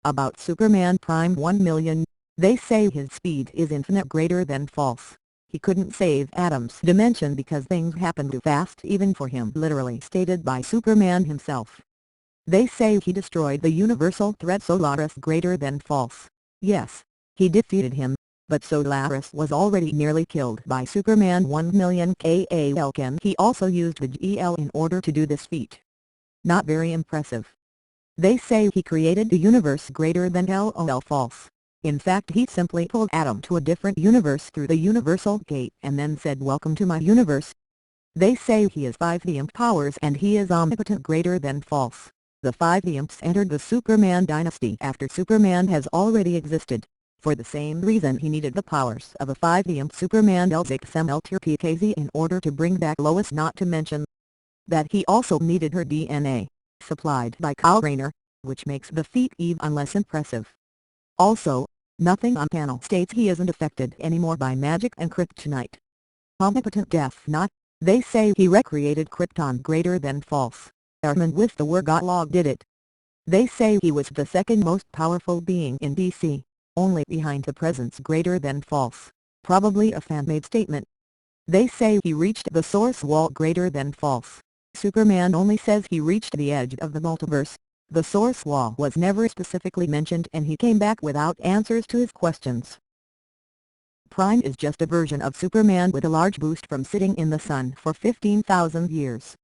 About Superman Prime 1,000,000, they say his speed is infinite greater than false. He couldn't save Adam's dimension because things happened too fast even for him, literally stated by Superman himself. They say he destroyed the universal threat Solaris greater than false. Yes, he defeated him, but Solaris was already nearly killed by Superman 1,000,000 Can he also used the GL in order to do this feat. Not very impressive. They say he created the universe greater than LOL false. In fact, he simply pulled Adam to a different universe through the universal gate and then said, "Welcome to my universe." They say he has 5 the imp powers and he is omnipotent greater than false. The 5 the imps entered the Superman dynasty after Superman has already existed. For the same reason he needed the powers of a 5 the imp Superman LZXML-PKZ in order to bring back Lois, not to mention that he also needed her DNA, supplied by Kyle Rayner, which makes the feat even less impressive. Also, nothing on panel states he isn't affected anymore by magic and kryptonite. Omnipotent death not, they say he recreated Krypton greater than false. Armin with the Word log did it. They say he was the second most powerful being in DC, only behind the presence greater than false, probably a fan-made statement. They say he reached the source wall greater than false. Superman only says he reached the edge of the multiverse. The source wall was never specifically mentioned and he came back without answers to his questions. Prime is just a version of Superman with a large boost from sitting in the sun for 15,000 years.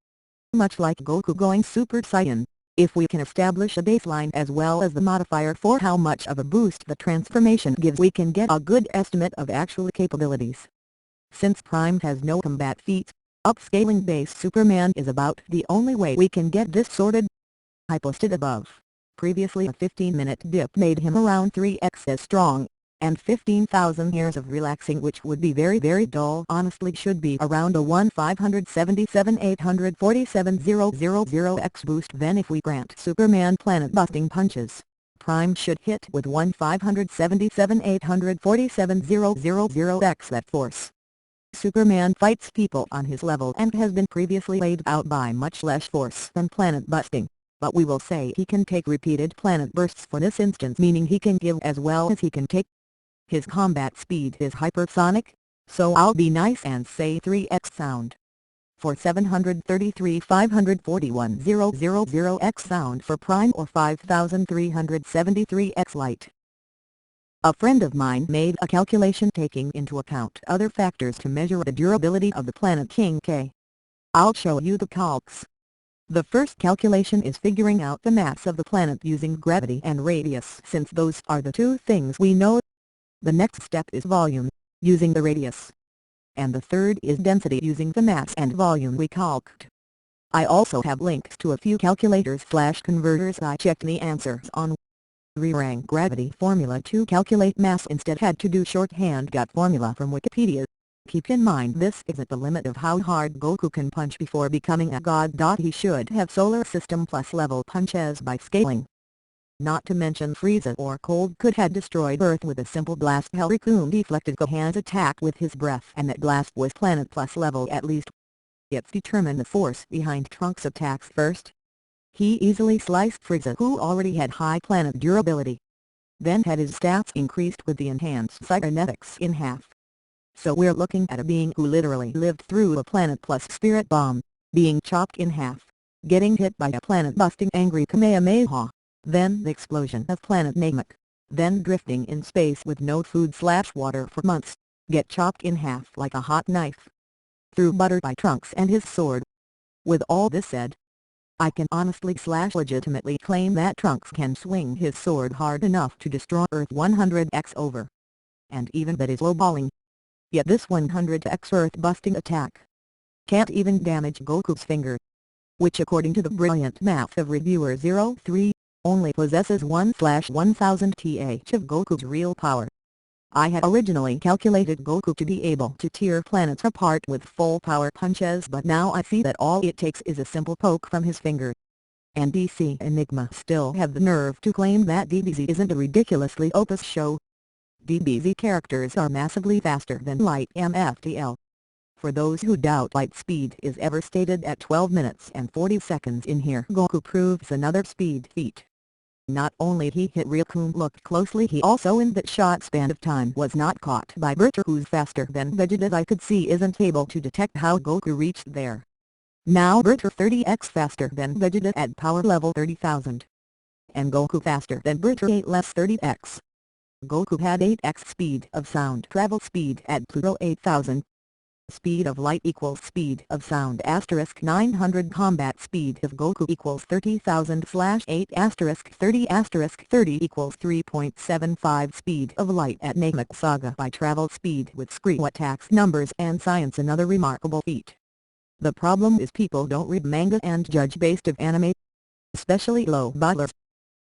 Much like Goku going Super Saiyan, if we can establish a baseline as well as the modifier for how much of a boost the transformation gives, we can get a good estimate of actual capabilities. Since Prime has no combat feats, upscaling base Superman is about the only way we can get this sorted. I posted above. Previously a 15-minute dip made him around 3x as strong, and 15,000 years of relaxing, which would be very dull, honestly should be around a 1,577,847,000x boost. Then if we grant Superman planet-busting punches, Prime should hit with 1,577,847,000x that force. Superman fights people on his level and has been previously laid out by much less force than planet-busting. But we will say he can take repeated planet bursts for this instance, meaning he can give as well as he can take. His combat speed is hypersonic, so I'll be nice and say 3x sound. For 733,541,000x sound for Prime or 5,373x light. A friend of mine made a calculation taking into account other factors to measure the durability of the Planet King K. I'll show you the calcs. The first calculation is figuring out the mass of the planet using gravity and radius, since those are the two things we know. The next step is volume, using the radius. And the third is density using the mass and volume we calculate. I also have links to a few calculators/converters I checked the answers on. Rerang gravity formula to calculate mass instead, had to do shorthand, got formula from Wikipedia. Keep in mind this isn't the limit of how hard Goku can punch before becoming a god. He should have solar system plus level punches by scaling. Not to mention Frieza or Cold could have destroyed Earth with a simple blast. Hell-Raccoon deflected Gohan's attack with his breath and that blast was planet plus level at least. Let's determine the force behind Trunks' attacks first. He easily sliced Frieza, who already had high planet durability. Then had his stats increased with the enhanced cybernetics in half. So we're looking at a being who literally lived through a planet plus spirit bomb, being chopped in half, getting hit by a planet-busting angry Kamehameha, then the explosion of planet Namek, then drifting in space with no food/water for months, get chopped in half like a hot knife, through butter by Trunks and his sword. With all this said, I can honestly/legitimately claim that Trunks can swing his sword hard enough to destroy Earth 100x over. And even that is lowballing. Yet this 100x Earth-busting attack can't even damage Goku's finger, which according to the brilliant math of reviewer 03, only possesses 1/1000 th of Goku's real power. I had originally calculated Goku to be able to tear planets apart with full power punches, but now I see that all it takes is a simple poke from his finger. And DC Enigma still have the nerve to claim that DBZ isn't a ridiculously opus show. DBZ characters are massively faster than light MFTL. For those who doubt light speed is ever stated at 12 minutes and 40 seconds in here, Goku proves another speed feat. Not only he hit Ryukun looked closely, he also in that short span of time was not caught by Berter, who's faster than Vegeta. I could see isn't able to detect how Goku reached there. Now Berter 30x faster than Vegeta at power level 30,000. And Goku faster than Berter 8 less 30x. Goku had 8x speed of sound travel speed at Pluto 8000. Speed of light equals speed of sound * 900. Combat speed of Goku equals 30,000/8 * 30 equals 3.75. Speed of light at Namek Saga by travel speed with Screwattack's numbers and science. Another remarkable feat. The problem is people don't read manga and judge based of anime, especially low bottlers.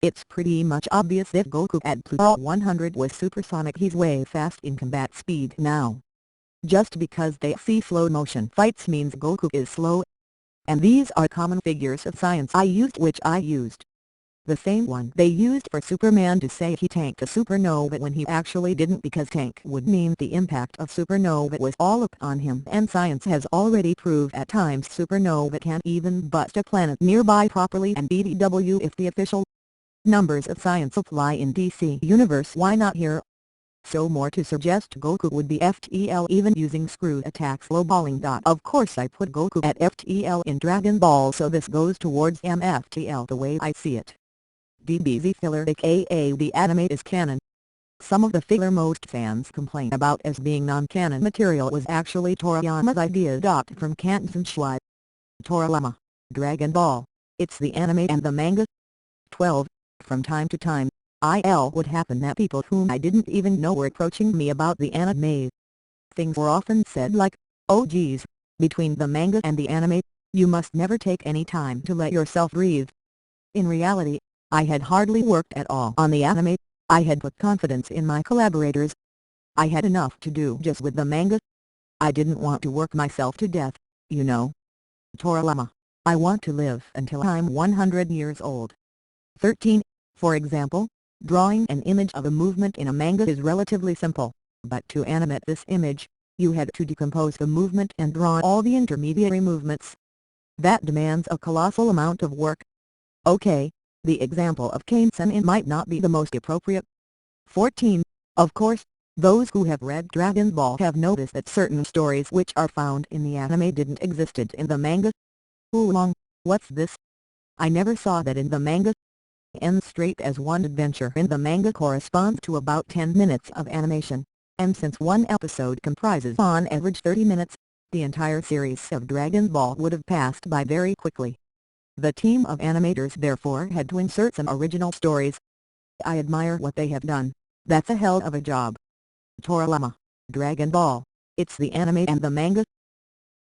It's pretty much obvious that Goku at Pluto 100 was supersonic. He's way fast in combat speed now. Just because they see slow motion fights means Goku is slow. And these are common figures of science I used, the same one they used for Superman to say he tanked a supernova when he actually didn't, because tank would mean the impact of supernova was all up on him, and science has already proved at times supernova can't even bust a planet nearby properly. And BTW, if the official numbers of science apply in DC Universe, why not here? So more to suggest Goku would be FTL even using Screwattack's lowballing. Of course I put Goku at FTL in Dragon Ball, so this goes towards MFTL the way I see it. DBZ filler aka the anime is canon. Some of the filler most fans complain about as being non-canon material was actually Toriyama's idea. From Canton Shui. Toriyama. Dragon Ball. It's the anime and the manga. 12. From time to time, it would happen that people whom I didn't even know were approaching me about the anime. Things were often said like, "Oh geez, between the manga and the anime, you must never take any time to let yourself breathe." In reality, I had hardly worked at all on the anime. I had put confidence in my collaborators. I had enough to do just with the manga. I didn't want to work myself to death, you know. Toriyama. I want to live until I'm 100 years old. 13. For example, drawing an image of a movement in a manga is relatively simple, but to animate this image, you had to decompose the movement and draw all the intermediary movements. That demands a colossal amount of work. Okay, the example of Kane-sen might not be the most appropriate. 14. Of course, those who have read Dragon Ball have noticed that certain stories which are found in the anime didn't existed in the manga. Oolong, what's this? I never saw that in the manga. Ends straight as one adventure in the manga corresponds to about 10 minutes of animation, and since one episode comprises on average 30 minutes, the entire series of Dragon Ball would have passed by very quickly. The team of animators therefore had to insert some original stories. I admire what they have done. That's a hell of a job. Toriyama. Dragon Ball. It's the anime and the manga.